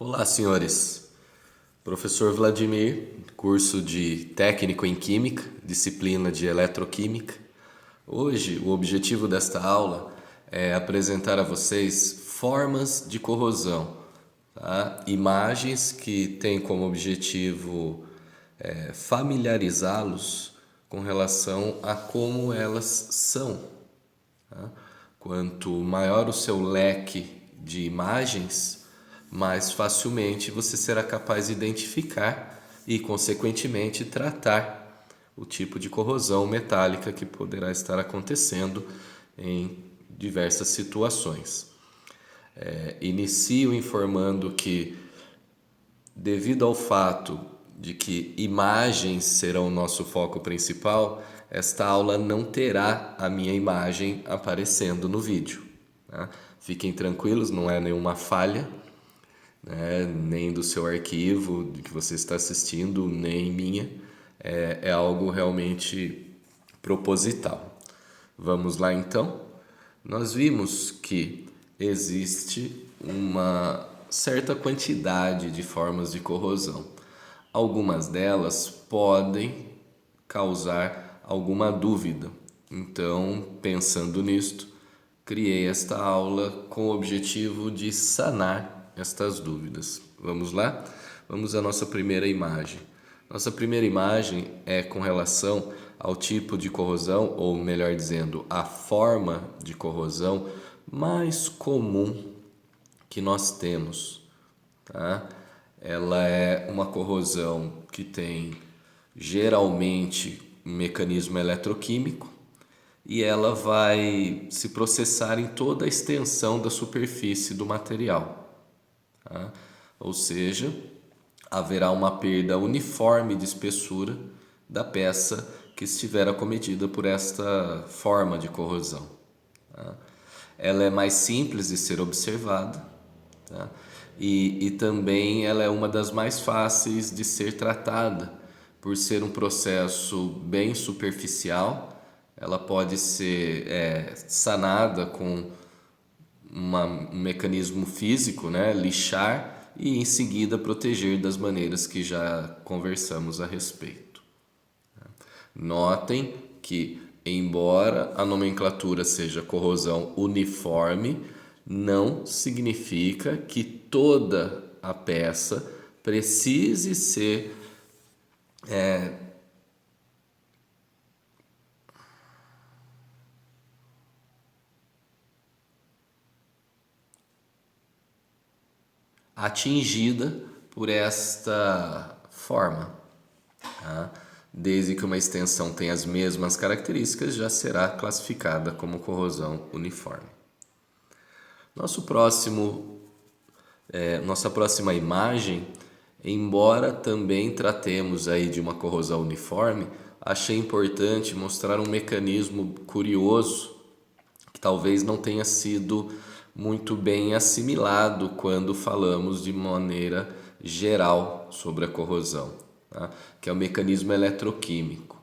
Olá, senhores. Professor Vladimir, curso de técnico em Química, disciplina de Eletroquímica. Hoje, o objetivo desta aula é apresentar a vocês formas de corrosão, tá? Imagens que têm como objetivo familiarizá-los com relação a como elas são. Tá? Quanto maior o seu leque de imagens, mais facilmente você será capaz de identificar e, consequentemente, tratar o tipo de corrosão metálica que poderá estar acontecendo em diversas situações. Inicio informando que, devido ao fato de que imagens serão o nosso foco principal, esta aula não terá a minha imagem aparecendo no vídeo. Tá? Fiquem tranquilos, não é nenhuma falha, né? Nem do seu arquivo de que você está assistindo, nem minha. É algo realmente proposital. Vamos lá então? Nós vimos que existe uma certa quantidade de formas de corrosão. Algumas delas podem causar alguma dúvida. Então, pensando nisto, criei esta aula com o objetivo de sanar estas dúvidas. Vamos lá? Vamos à nossa primeira imagem. Nossa primeira imagem é com relação ao tipo de corrosão, ou melhor dizendo, a forma de corrosão mais comum que nós temos. Tá? Ela é uma corrosão que tem geralmente um mecanismo eletroquímico e ela vai se processar em toda a extensão da superfície do material. Tá? Ou seja, haverá uma perda uniforme de espessura da peça que estiver acometida por esta forma de corrosão. Tá? Ela é mais simples de ser observada, tá? E também ela é uma das mais fáceis de ser tratada, por ser um processo bem superficial. Ela pode ser sanada com um mecanismo físico, né? Lixar e em seguida proteger das maneiras que já conversamos a respeito. Notem que, embora a nomenclatura seja corrosão uniforme, não significa que toda a peça precise ser atingida por esta forma. Tá? Desde que uma extensão tenha as mesmas características, já será classificada como corrosão uniforme. Nossa próxima imagem, embora também tratemos aí de uma corrosão uniforme, achei importante mostrar um mecanismo curioso que talvez não tenha sido muito bem assimilado quando falamos de maneira geral sobre a corrosão, tá? Que é o mecanismo eletroquímico.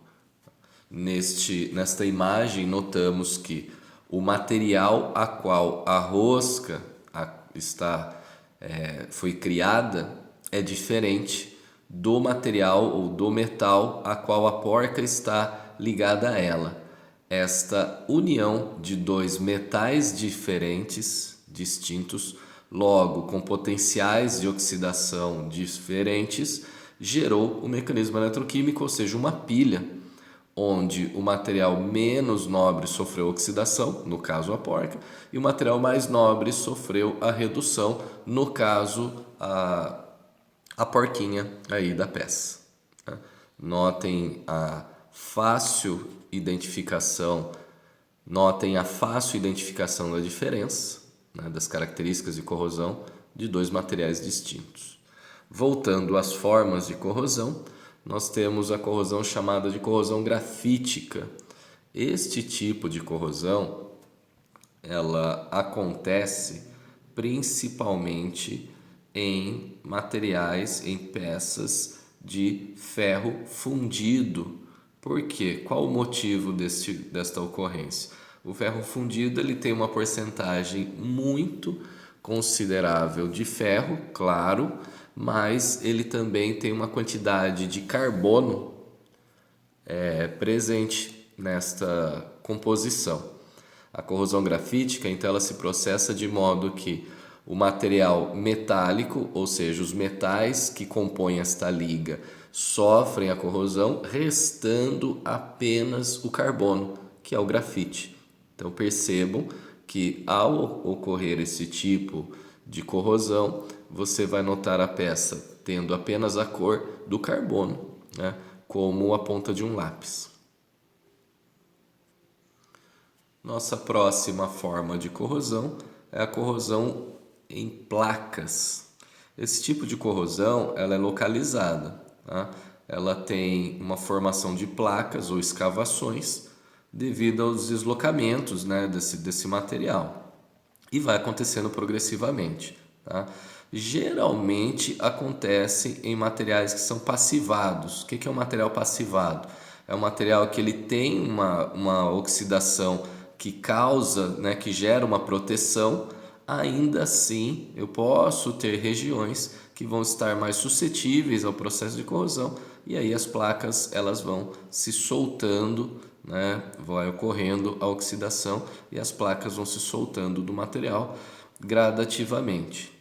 Nesta imagem, notamos que o material a qual a rosca foi criada é diferente do material ou do metal a qual a porca está ligada a ela. Esta união de dois metais diferentes, distintos, logo com potenciais de oxidação diferentes, gerou o mecanismo eletroquímico, ou seja, uma pilha, onde o material menos nobre sofreu oxidação, no caso a porca, e o material mais nobre sofreu a redução, no caso a porquinha aí da peça. Tá? Notem a fácil identificação da diferença, né, das características de corrosão de dois materiais distintos. Voltando às formas de corrosão, nós temos a corrosão chamada de corrosão grafítica. Este tipo de corrosão, ela acontece principalmente em materiais, em peças de ferro fundido. Por quê? Qual o motivo desta ocorrência? O ferro fundido ele tem uma porcentagem muito considerável de ferro, claro, mas ele também tem uma quantidade de carbono presente nesta composição. A corrosão grafítica, então, ela se processa de modo que o material metálico, ou seja, os metais que compõem esta liga, sofrem a corrosão, restando apenas o carbono, que é o grafite. Então percebam que ao ocorrer esse tipo de corrosão, você vai notar a peça tendo apenas a cor do carbono, né, como a ponta de um lápis. Nossa próxima forma de corrosão é a corrosão em placas. Esse tipo de corrosão ela é localizada, tá? Ela tem uma formação de placas ou escavações devido aos deslocamentos, né, desse material, e vai acontecendo progressivamente, tá? Geralmente acontece em materiais que são passivados. O que é um material passivado? É um material que ele tem uma oxidação que causa, né, que gera uma proteção. Ainda assim, eu posso ter regiões que vão estar mais suscetíveis ao processo de corrosão, e aí as placas elas vão se soltando, né, vai ocorrendo a oxidação e as placas vão se soltando do material gradativamente.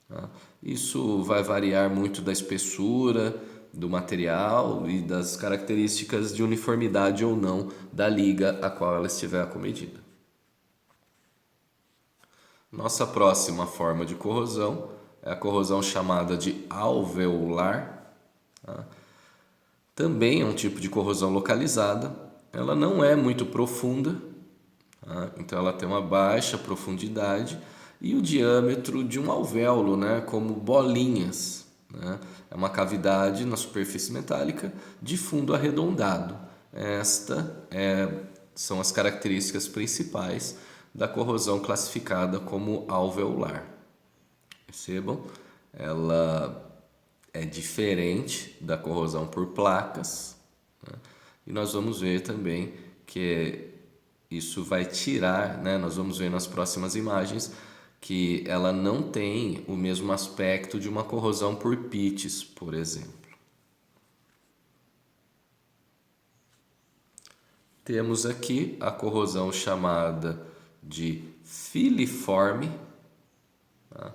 Tá? Isso vai variar muito da espessura do material e das características de uniformidade ou não da liga a qual ela estiver acomedida. Nossa próxima forma de corrosão é a corrosão chamada de alveolar. Tá? Também é um tipo de corrosão localizada. Ela não é muito profunda, tá? Então ela tem uma baixa profundidade e o diâmetro de um alvéolo, né, como bolinhas, né? É uma cavidade na superfície metálica de fundo arredondado. São as características principais da corrosão classificada como alveolar. Percebam, ela é diferente da corrosão por placas, né? E nós vamos ver também que isso vai tirar, né? Nós vamos ver nas próximas imagens que ela não tem o mesmo aspecto de uma corrosão por pites, por exemplo. Temos aqui a corrosão chamada de filiforme. Tá?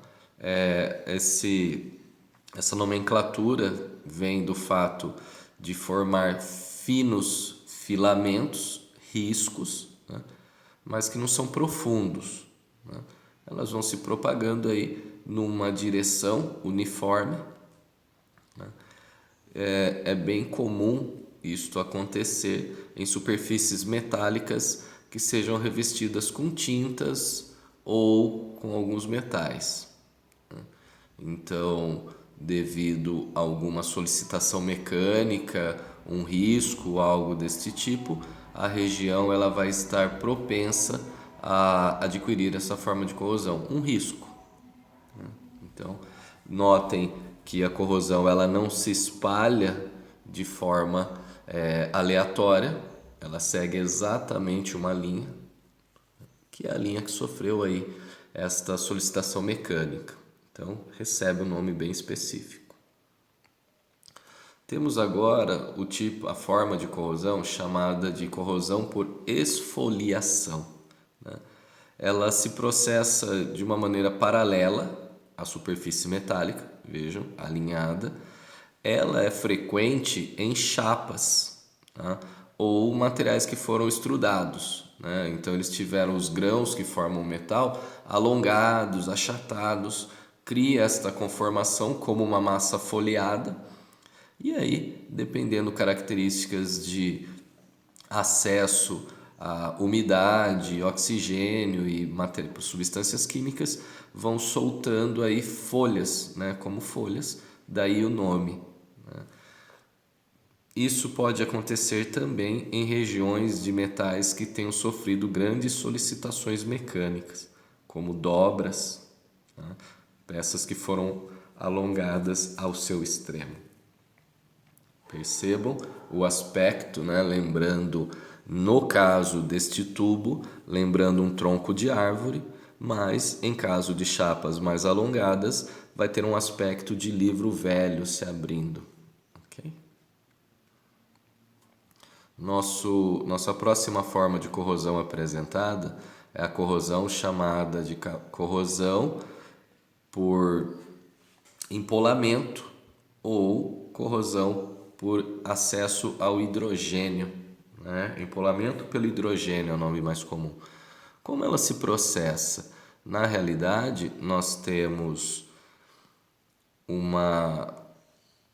Essa nomenclatura vem do fato de formar finos filamentos, riscos, né? Mas que não são profundos, né? Elas vão se propagando aí numa direção uniforme, né? É bem comum isto acontecer em superfícies metálicas que sejam revestidas com tintas ou com alguns metais. Então, devido a alguma solicitação mecânica, um risco, algo deste tipo, a região ela vai estar propensa a adquirir essa forma de corrosão, um risco. Então, notem que a corrosão ela não se espalha de forma aleatória, ela segue exatamente uma linha, que é a linha que sofreu aí esta solicitação mecânica. Então, recebe um nome bem específico. Temos agora a forma de corrosão chamada de corrosão por esfoliação, né? Ela se processa de uma maneira paralela à superfície metálica, vejam, alinhada. Ela é frequente em chapas, tá? Ou materiais que foram estrudados, né? Então eles tiveram os grãos que formam o metal alongados, achatados, cria esta conformação como uma massa folheada. E aí, dependendo características de acesso à umidade, oxigênio e substâncias químicas, vão soltando aí folhas, né, como folhas, daí o nome, né? Isso pode acontecer também em regiões de metais que tenham sofrido grandes solicitações mecânicas, como dobras, né, peças que foram alongadas ao seu extremo. Percebam o aspecto, né? Lembrando, no caso deste tubo, lembrando um tronco de árvore, mas em caso de chapas mais alongadas, vai ter um aspecto de livro velho se abrindo. Ok? Nossa próxima forma de corrosão apresentada é a corrosão chamada de corrosão por empolamento ou corrosão por acesso ao hidrogênio, né? Empolamento pelo hidrogênio é o nome mais comum. Como ela se processa? Na realidade, nós temos uma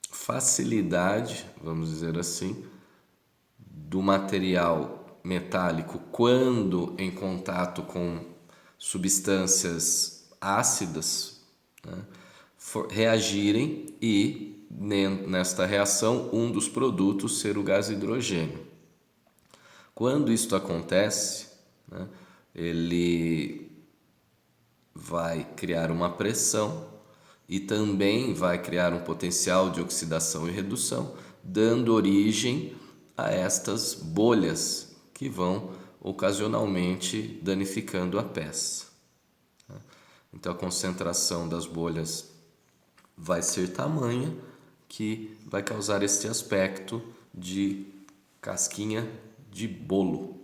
facilidade, vamos dizer assim, do material metálico quando em contato com substâncias ácidas, né, reagirem e nesta reação um dos produtos ser o gás hidrogênio. Quando isto acontece, né, ele vai criar uma pressão e também vai criar um potencial de oxidação e redução, dando origem a estas bolhas que vão ocasionalmente danificando a peça. Então a concentração das bolhas vai ser tamanha que vai causar este aspecto de casquinha de bolo.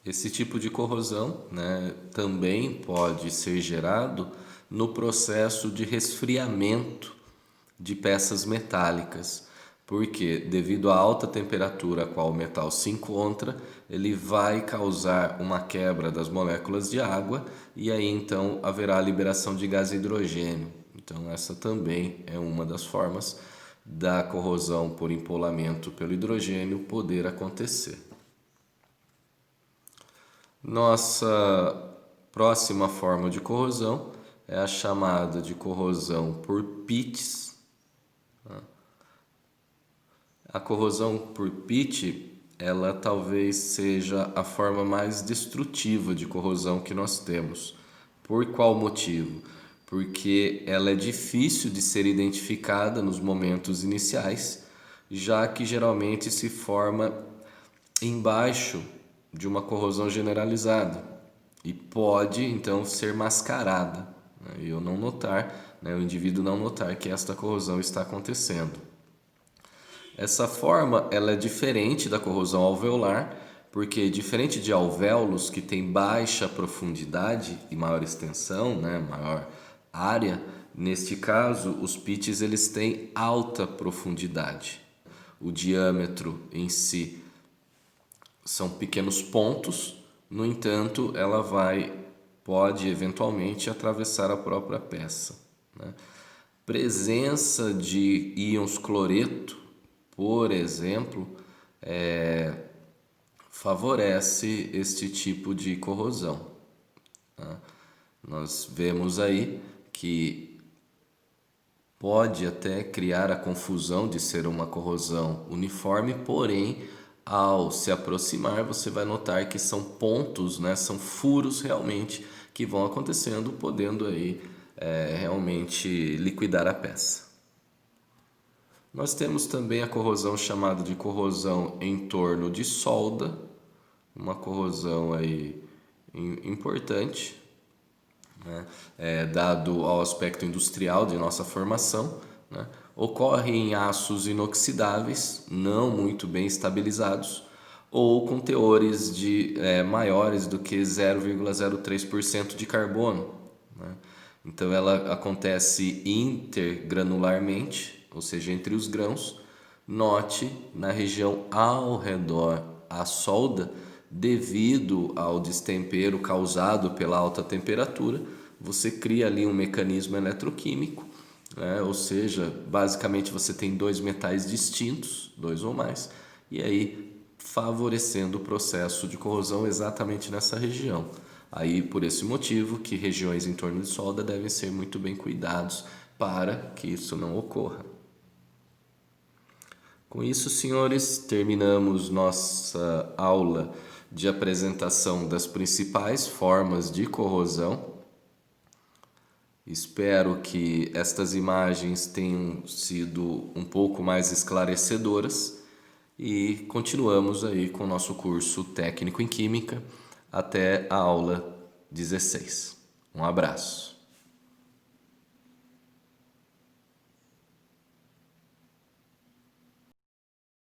Esse tipo de corrosão, né, também pode ser gerado no processo de resfriamento de peças metálicas, porque devido à alta temperatura a qual o metal se encontra, ele vai causar uma quebra das moléculas de água e aí então haverá a liberação de gás hidrogênio. Então essa também é uma das formas da corrosão por empolamento pelo hidrogênio poder acontecer. Nossa próxima forma de corrosão é a chamada de corrosão por pits. A corrosão por pit, ela talvez seja a forma mais destrutiva de corrosão que nós temos. Por qual motivo? Porque ela é difícil de ser identificada nos momentos iniciais, já que geralmente se forma embaixo de uma corrosão generalizada e pode então ser mascarada, né? E eu não notar, né, o indivíduo não notar que esta corrosão está acontecendo. Essa forma ela é diferente da corrosão alveolar, porque diferente de alvéolos que tem baixa profundidade e maior extensão, né, maior área, neste caso os pits eles têm alta profundidade. O diâmetro em si são pequenos pontos, no entanto, ela pode eventualmente atravessar a própria peça, né? Presença de íons cloreto, por exemplo, favorece este tipo de corrosão, tá? Nós vemos aí que pode até criar a confusão de ser uma corrosão uniforme, porém, ao se aproximar, você vai notar que são pontos, né? São furos realmente que vão acontecendo, podendo aí realmente liquidar a peça. Nós temos também a corrosão chamada de corrosão em torno de solda, uma corrosão aí importante, né? Dado ao aspecto industrial de nossa formação, né? Ocorre em aços inoxidáveis, não muito bem estabilizados, ou com teores maiores do que 0,03% de carbono, né? Então ela acontece intergranularmente, ou seja, entre os grãos. Note na região ao redor a solda, devido ao destempero causado pela alta temperatura, você cria ali um mecanismo eletroquímico, né? Ou seja, basicamente você tem dois metais distintos, dois ou mais, e aí favorecendo o processo de corrosão exatamente nessa região. Aí, por esse motivo, que regiões em torno de solda devem ser muito bem cuidados para que isso não ocorra. Com isso, senhores, terminamos nossa aula de apresentação das principais formas de corrosão. Espero que estas imagens tenham sido um pouco mais esclarecedoras e continuamos aí com o nosso curso técnico em Química até a aula 16. Um abraço.